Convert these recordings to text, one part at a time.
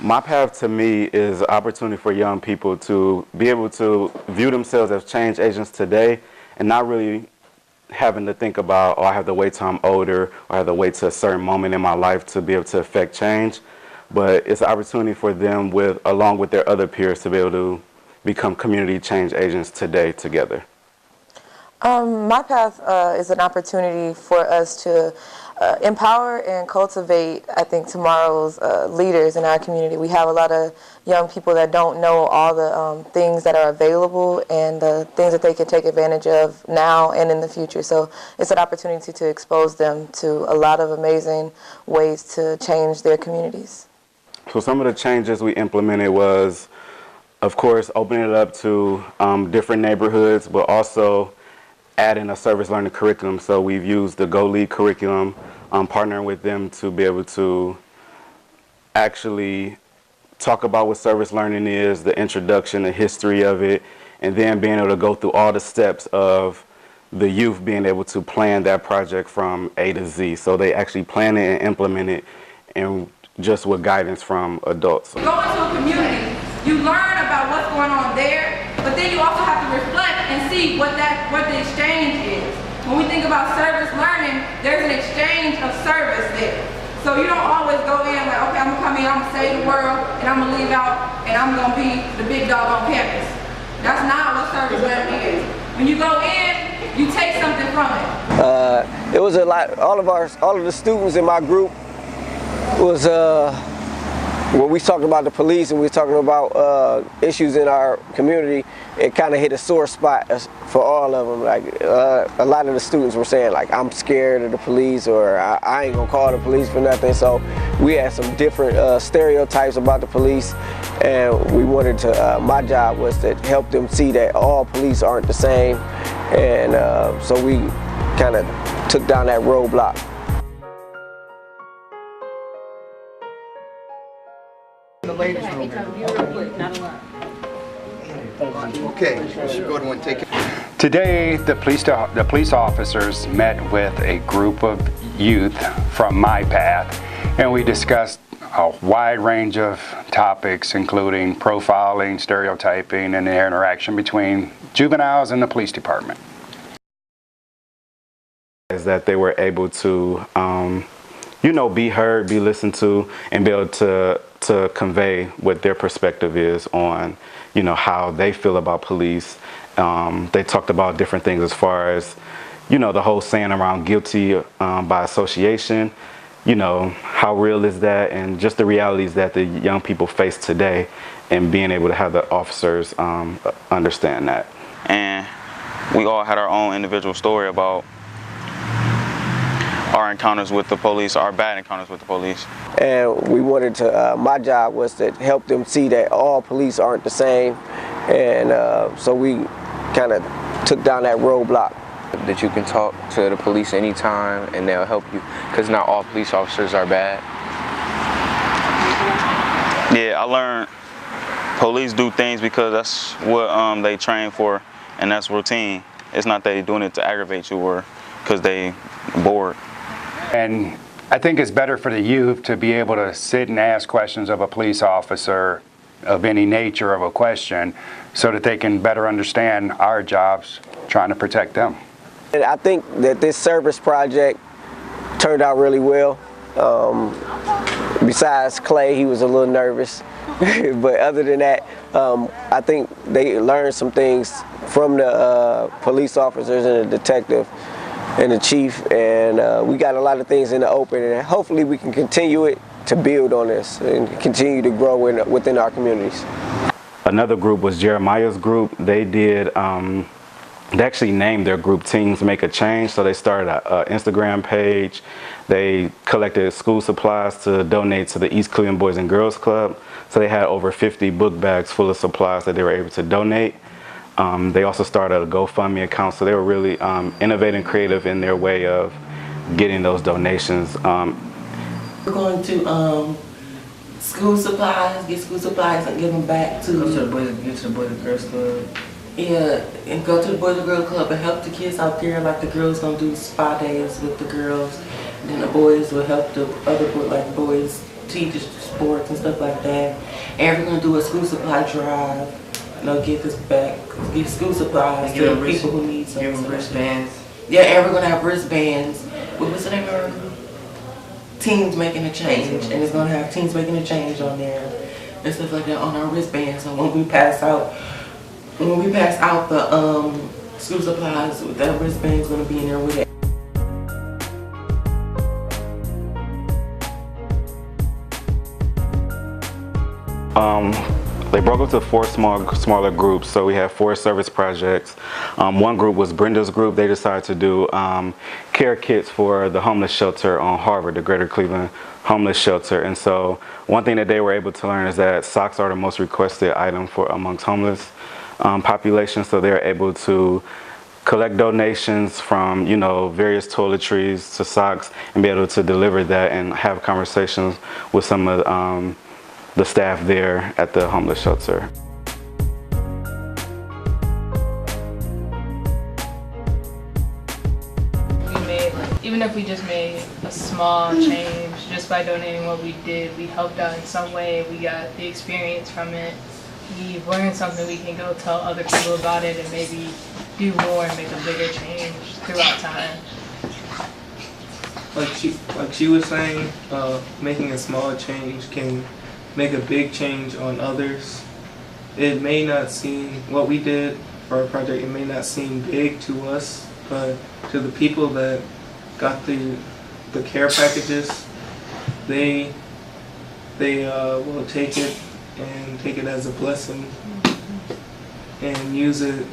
MyPATH to me is an opportunity for young people to be able to view themselves as change agents today and not really having to think about, oh, I have to wait till I'm older or I have to wait till a certain moment in my life to be able to affect change. But it's an opportunity for them, along with their other peers, to be able to become community change agents today together. MyPATH is an opportunity for us to empower and cultivate, I think, tomorrow's leaders in our community. We have a lot of young people that don't know all the things that are available and the things that they can take advantage of now and in the future. So it's an opportunity to expose them to a lot of amazing ways to change their communities. So some of the changes we implemented was, of course, opening it up to different neighborhoods, but also adding a service learning curriculum. So we've used the Go Lead curriculum, partnering with them to be able to actually talk about what service learning is, the introduction, the history of it, and then being able to go through all the steps of the youth being able to plan that project from A to Z. So they actually plan it and implement it, and just with guidance from adults. You go into a community, you learn about what's going on there, but then you also have to reflect and see what the exchange is. When we think about service learning, there's an exchange of service there. So you don't always go in like, okay, I'm gonna come in, I'm gonna save the world, and I'm gonna leave out, and I'm gonna be the big dog on campus. That's not what service learning is. When you go in, you take something from it. It was a lot. All of the students in my group was when we talked about the police and we were talking about issues in our community, it kind of hit a sore spot for all of them. Like a lot of the students were saying, like, I'm scared of the police, or I ain't gonna call the police for nothing. So we had some different stereotypes about the police, and we wanted to, my job was to help them see that all police aren't the same. And so we kind of took down that roadblock. The ladies' room. Okay, go ahead and take it. Today, the police officers met with a group of youth from MyPATH, and we discussed a wide range of topics, including profiling, stereotyping, and the interaction between juveniles and the police department. Is that they were able to, be heard, be listened to, and be able to convey what their perspective is on, how they feel about police. They talked about different things as far as, the whole saying around guilty by association. How real is that, and just the realities that the young people face today, and being able to have the officers understand that. And we all had our own individual story about our encounters with the police, our bad encounters with the police. And we wanted to, my job was to help them see that all police aren't the same. And so we kind of took down that roadblock. That you can talk to the police anytime and they'll help you, because not all police officers are bad. Yeah, I learned police do things because that's what they train for, and that's routine. It's not that they're doing it to aggravate you or because they bored. And I think it's better for the youth to be able to sit and ask questions of a police officer of any nature of a question, so that they can better understand our jobs trying to protect them. And I think that this service project turned out really well. Besides Clay, he was a little nervous. But other than that, I think they learned some things from the police officers and the detective and the chief, and we got a lot of things in the open, and hopefully we can continue it to build on this and continue to grow within our communities. Another group was Jeremiah's group. They did, they actually named their group Teens Make a Change, so they started an Instagram page. They collected school supplies to donate to the East Cleveland Boys and Girls Club, so they had over 50 book bags full of supplies that they were able to donate. They also started a GoFundMe account, so they were really innovative and creative in their way of getting those donations. We're going to school supplies, get school supplies and give them back to... Get to the Boys and Girls Club. Yeah, and go to the Boys and Girls Club and help the kids out there. Like the girls gonna do spa days with the girls. And then the boys will help the other boys teachers sports and stuff like that. And we're gonna do a school supply drive. Give this back, give school supplies to people who need some. Give them wristbands. Yeah, and we're gonna have wristbands. What's the name of it? Teens Making a Change, and it's gonna have Teens Making a Change on there and stuff like that on our wristbands. So when we pass out the school supplies, that wristband's gonna be in there with it. They broke up to 4 smaller groups, so we have 4 service projects. One group was Brenda's group. They decided to do care kits for the homeless shelter on Harvard, the Greater Cleveland Homeless Shelter. And so one thing that they were able to learn is that socks are the most requested item for amongst homeless population. So they're able to collect donations from, various toiletries to socks and be able to deliver that and have conversations with some of the staff there at the homeless shelter. Even if we just made a small change, just by donating what we did, we helped out in some way. We got the experience from it. We've learned something we can go tell other people about it and maybe do more and make a bigger change throughout time. Like she was saying, making a small change can make a big change on others. It may not seem, what we did for our project, it may not seem big to us, but to the people that got the care packages, they will take it as a blessing and use it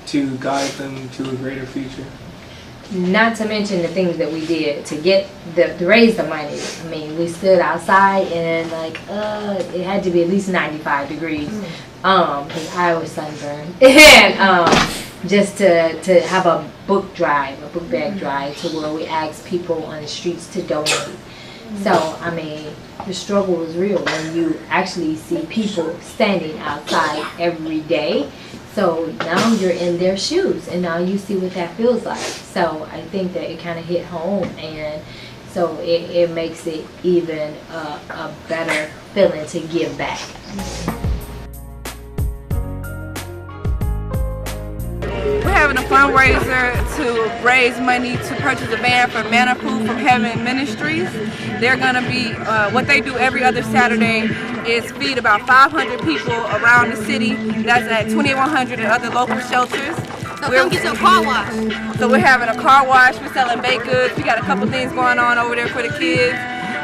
to guide them to a greater future. Not to mention the things that we did to get to raise the money. I mean, we stood outside and it had to be at least 95 degrees because I was sunburned. And just to have a book bag drive to where we asked people on the streets to donate. So, I mean, the struggle was real when you actually see people standing outside every day. So now you're in their shoes and now you see what that feels like. So I think that it kind of hit home, and so it makes it even a better feeling to give back. We're having a fundraiser to raise money to purchase a van for Manna Food from Heaven Ministries. They're going to be, what they do every other Saturday is feed about 500 people around the city. That's at 2100 and other local shelters. So come get your car wash. So we're having a car wash, we're selling baked goods, we got a couple things going on over there for the kids.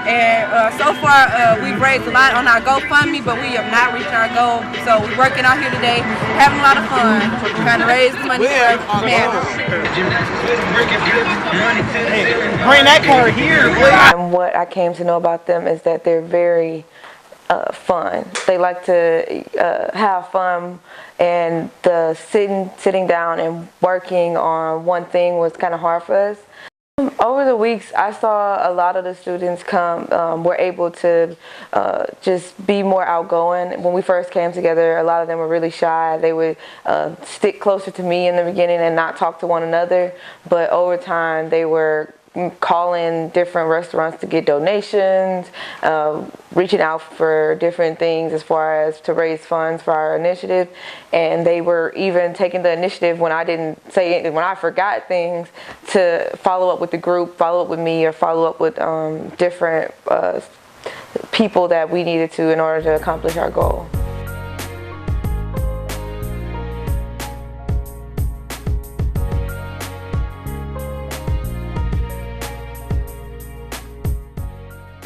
And so far, we've raised a lot on our GoFundMe, but we have not reached our goal. So we're working out here today, having a lot of fun, trying to raise money for Manna. Bring that car here, please. And what I came to know about them is that they're very fun. They like to have fun, and the sitting down and working on one thing was kind of hard for us. Over the weeks, I saw a lot of the students were able to just be more outgoing. When we first came together, a lot of them were really shy. They would stick closer to me in the beginning and not talk to one another. But over time, they were calling different restaurants to get donations, reaching out for different things as far as to raise funds for our initiative. And they were even taking the initiative when I didn't say it, when I forgot things, to follow up with the group, follow up with me, or follow up with different people that we needed to in order to accomplish our goal.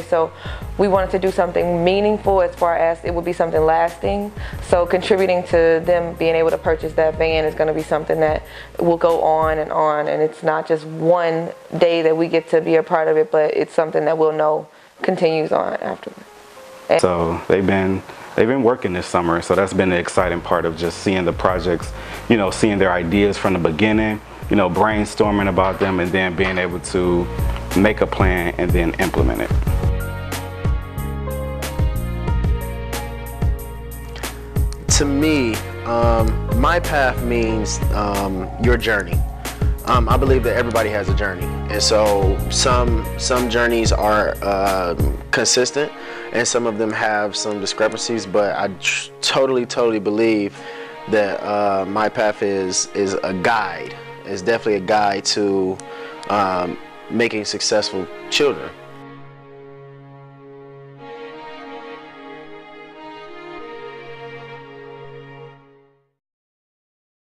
So we wanted to do something meaningful as far as it would be something lasting. So contributing to them being able to purchase that van is going to be something that will go on, and it's not just one day that we get to be a part of it, but it's something that we'll know continues on afterwards. So they've been working this summer, so that's been the exciting part of just seeing the projects, seeing their ideas from the beginning, brainstorming about them, and then being able to make a plan and then implement it. To me, MyPATH means your journey. I believe that everybody has a journey, and so some journeys are consistent, and some of them have some discrepancies, but I totally believe that MyPATH is a guide. It's definitely a guide to making successful children.